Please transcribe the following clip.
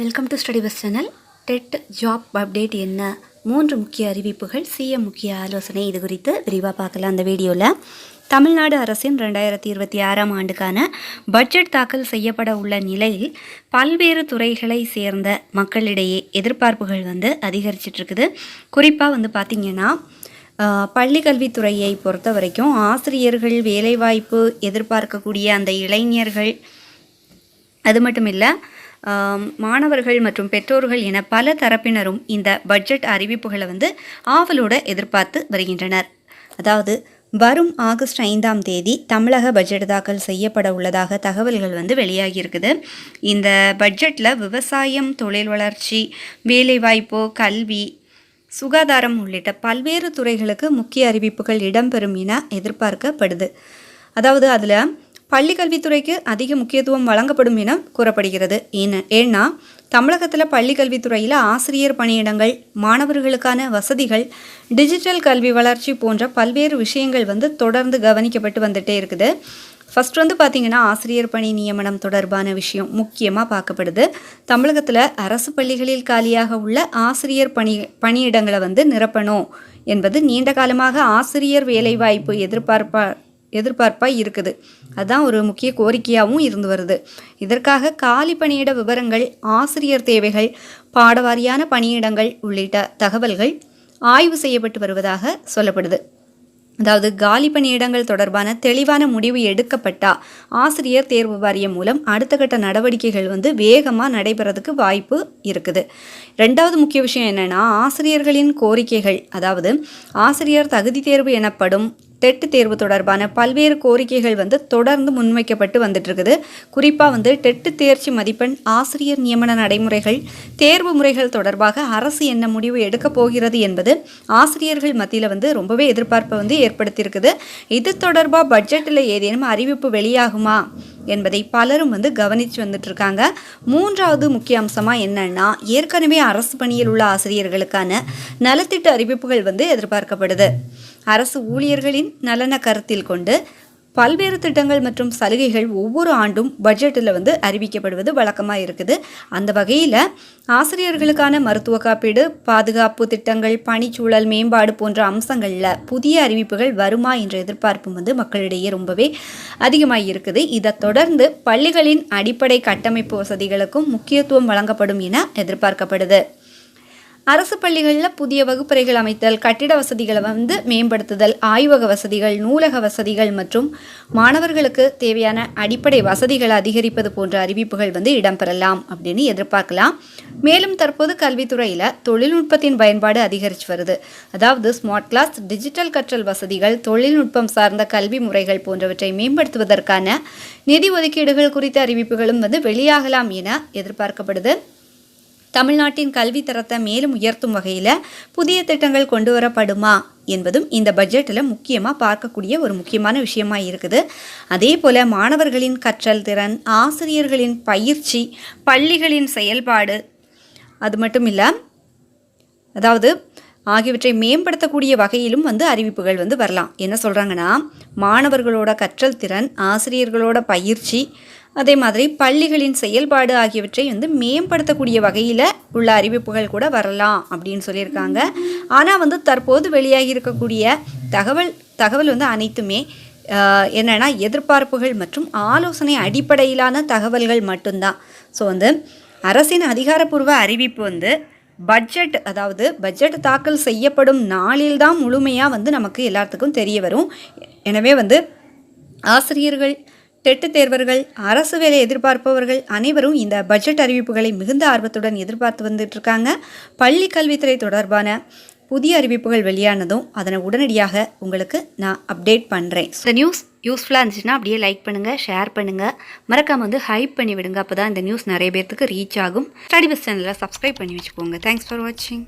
Welcome to study bus channel. TET job update என்ன, 3 முக்கிய அறிவிப்புகள், சிஎம் முக்கிய ஆலோசனை, இது குறித்து விரிவாக பார்க்கலாம் அந்த வீடியோவில். தமிழ்நாடு அரசின் 2026ஆம் ஆண்டுக்கான பட்ஜெட் தாக்கல் செய்யப்பட உள்ள நிலையில் பல்வேறு துறைகளை சேர்ந்த மக்களிடையே எதிர்பார்ப்புகள் அதிகரிச்சிட்ருக்குது. குறிப்பாக பார்த்திங்கன்னா பள்ளி கல்வித்துறையை பொறுத்த வரைக்கும் ஆசிரியர்கள் வேலைவாய்ப்பு எதிர்பார்க்கக்கூடிய அந்த இளைஞர்கள், அது மட்டும் இல்லை மாணவர்கள் மற்றும் பெற்றோர்கள் என பல தரப்பினரும் இந்த பட்ஜெட் அறிவிப்புகளை ஆவலோடு எதிர்பார்த்து வருகின்றனர். அதாவது வரும் ஆகஸ்ட் 5ஆம் தேதி தமிழக பட்ஜெட் தாக்கல் செய்யப்பட உள்ளதாக தகவல்கள் வெளியாகியிருக்குது. இந்த பட்ஜெட்டில் விவசாயம், தொழில் வளர்ச்சி, வேலைவாய்ப்பு, கல்வி, சுகாதாரம் உள்ளிட்ட பல்வேறு துறைகளுக்கு முக்கிய அறிவிப்புகள் இடம்பெறும் என எதிர்பார்க்கப்படுது. அதாவது அதில் பள்ளி கல்வித்துறைக்கு அதிக முக்கியத்துவம் வழங்கப்படும் என கூறப்படுகிறது. ஏன்னா தமிழகத்தில் பள்ளி கல்வித்துறையில் ஆசிரியர் பணியிடங்கள், மாணவர்களுக்கான வசதிகள், டிஜிட்டல் கல்வி வளர்ச்சி போன்ற பல்வேறு விஷயங்கள் தொடர்ந்து கவனிக்கப்பட்டு வந்துட்டே இருக்குது. ஃபஸ்ட் பார்த்திங்கன்னா ஆசிரியர் பணி நியமனம் தொடர்பான விஷயம் முக்கியமாக பார்க்கப்படுது. தமிழகத்தில் அரசு பள்ளிகளில் காலியாக உள்ள ஆசிரியர் பணியிடங்களை நிரப்பணும் என்பது நீண்ட காலமாக ஆசிரியர் வேலைவாய்ப்பு எதிர்பார்ப்பாக இருக்குது. அதுதான் ஒரு முக்கிய கோரிக்கையாகவும் இருந்து வருது. இதற்காக காலி பணியிட விவரங்கள், ஆசிரியர் தேவைகள், பாடவாரியான பணியிடங்கள் உள்ளிட்ட தகவல்கள் ஆய்வு செய்யப்பட்டு வருவதாக சொல்லப்படுது. அதாவது காலி பணியிடங்கள் தொடர்பான தெளிவான முடிவு எடுக்கப்பட்டா ஆசிரியர் தேர்வு வாரியம் மூலம் அடுத்த கட்ட நடவடிக்கைகள் வேகமாக நடைபெறதுக்கு வாய்ப்பு இருக்குது. ரெண்டாவது முக்கிய விஷயம் என்னென்னா ஆசிரியர்களின் கோரிக்கைகள், அதாவது ஆசிரியர் தகுதி தேர்வு எனப்படும் டெட் தேர்வு தொடர்பான பல்வேறு கோரிக்கைகள் தொடர்ந்து முன்வைக்கப்பட்டு வந்துட்டுருக்குது. குறிப்பாக டெட் தேர்ச்சி மதிப்பெண், ஆசிரியர் நியமன நடைமுறைகள், தேர்வு முறைகள் தொடர்பாக அரசு என்ன முடிவு எடுக்கப் போகிறது என்பது ஆசிரியர்கள் மத்தியில் ரொம்பவே எதிர்பார்ப்பை ஏற்படுத்தியிருக்குது. இது தொடர்பாக பட்ஜெட்டில் ஏதேனும் அறிவிப்பு வெளியாகுமா என்பதை பலரும் கவனித்து வந்துட்டுருக்காங்க. மூன்றாவது முக்கிய அம்சமாக என்னன்னா ஏற்கனவே அரசு பணியில் உள்ள ஆசிரியர்களுக்கான நலத்திட்ட அறிவிப்புகள் எதிர்பார்க்கப்படுது. அரசு ஊழியர்களின் நலனை கருத்தில் கொண்டு பல்வேறு திட்டங்கள் மற்றும் சலுகைகள் ஒவ்வொரு ஆண்டும் பட்ஜெட்டில் அறிவிக்கப்படுவது வழக்கமாக இருக்குது. அந்த வகையில் ஆசிரியர்களுக்கான மருத்துவ காப்பீடு, பாதுகாப்பு திட்டங்கள், பணிச்சூழல் மேம்பாடு போன்ற அம்சங்களில் புதிய அறிவிப்புகள் வருமா என்ற எதிர்பார்ப்பு மக்களிடையே ரொம்பவே அதிகமாக இருக்குது. இதை தொடர்ந்து பள்ளிகளின் அடிப்படை கட்டமைப்பு வசதிகளுக்கும் முக்கியத்துவம் வழங்கப்படும் என எதிர்பார்க்கப்படுது. அரசு பள்ளிகளில் புதிய வகுப்பறைகள் அமைத்தல், கட்டிட வசதிகளை மேம்படுத்துதல், ஆய்வக வசதிகள், நூலக வசதிகள் மற்றும் மாணவர்களுக்கு தேவையான அடிப்படை வசதிகளை அதிகரிப்பது போன்ற அறிவிப்புகள் இடம்பெறலாம் அப்படின்னு எதிர்பார்க்கலாம். மேலும் தற்போது கல்வித்துறையில் தொழில்நுட்பத்தின் பயன்பாடு அதிகரித்து வருது. அதாவது ஸ்மார்ட் கிளாஸ், டிஜிட்டல் கற்றல் வசதிகள், தொழில்நுட்பம் சார்ந்த கல்வி முறைகள் போன்றவற்றை மேம்படுத்துவதற்கான நிதி ஒதுக்கீடுகள் குறித்த அறிவிப்புகளும் வெளியாகலாம் என எதிர்பார்க்கப்படுது. தமிழ்நாட்டின் கல்வி தரத்தை மேலும் உயர்த்தும் வகையில் புதிய திட்டங்கள் கொண்டு வரப்படுமா என்பதும் இந்த பட்ஜெட்டில் முக்கியமாக பார்க்கக்கூடிய ஒரு முக்கியமான விஷயமாக இருக்குது. அதே போல் மாணவர்களின் கற்றல் திறன், ஆசிரியர்களின் பயிற்சி, பள்ளிகளின் செயல்பாடு, அது மட்டும் இல்லை அதாவது ஆகியவற்றை மேம்படுத்தக்கூடிய வகையிலும் அறிவிப்புகள் வரலாம். என்ன சொல்கிறாங்கன்னா மாணவர்களோட கற்றல் திறன், ஆசிரியர்களோட பயிற்சி, அதே மாதிரி பள்ளிகளின் செயல்பாடு ஆகியவற்றை மேம்படுத்தக்கூடிய வகையில் உள்ள அறிவிப்புகள் கூட வரலாம் அப்படின்னு சொல்லியிருக்காங்க. ஆனால் தற்போது வெளியாகி இருக்கக்கூடிய தகவல் அனைத்துமே என்னென்னா எதிர்பார்ப்புகள் மற்றும் ஆலோசனை அடிப்படையிலான தகவல்கள் மட்டும்தான். ஸோ அரசின் அதிகாரப்பூர்வ அறிவிப்பு பட்ஜெட், அதாவது பட்ஜெட் தாக்கல் செய்யப்படும் நாளில்தான் முழுமையாக நமக்கு எல்லாத்துக்கும் தெரிய வரும். எனவே ஆசிரியர்கள், டெட் தேர்வர்கள், அரசு வேலை எதிர்பார்ப்பவர்கள் அனைவரும் இந்த பட்ஜெட் அறிவிப்புகளை மிகுந்த ஆர்வத்துடன் எதிர்பார்த்து வந்துட்டுருக்காங்க. பள்ளி கல்வித்துறை தொடர்பான புதிய அறிவிப்புகள் வெளியானதும் அதனை உடனடியாக உங்களுக்கு நான் அப்டேட் பண்ணுறேன். இந்த நியூஸ் யூஸ்ஃபுல்லாக இருந்துச்சுன்னா அப்படியே லைக் பண்ணுங்கள், ஷேர் பண்ணுங்கள், மறக்காமல் ஹைப் பண்ணி விடுங்க. அப்போ தான் இந்த நியூஸ் நிறைய பேர்த்துக்கு ரீச் ஆகும். ஸ்டடி பஸ் சேனலில் சப்ஸ்கிரைப் பண்ணி வச்சுக்கோங்க. தேங்க்ஸ் ஃபார் வாட்சிங்.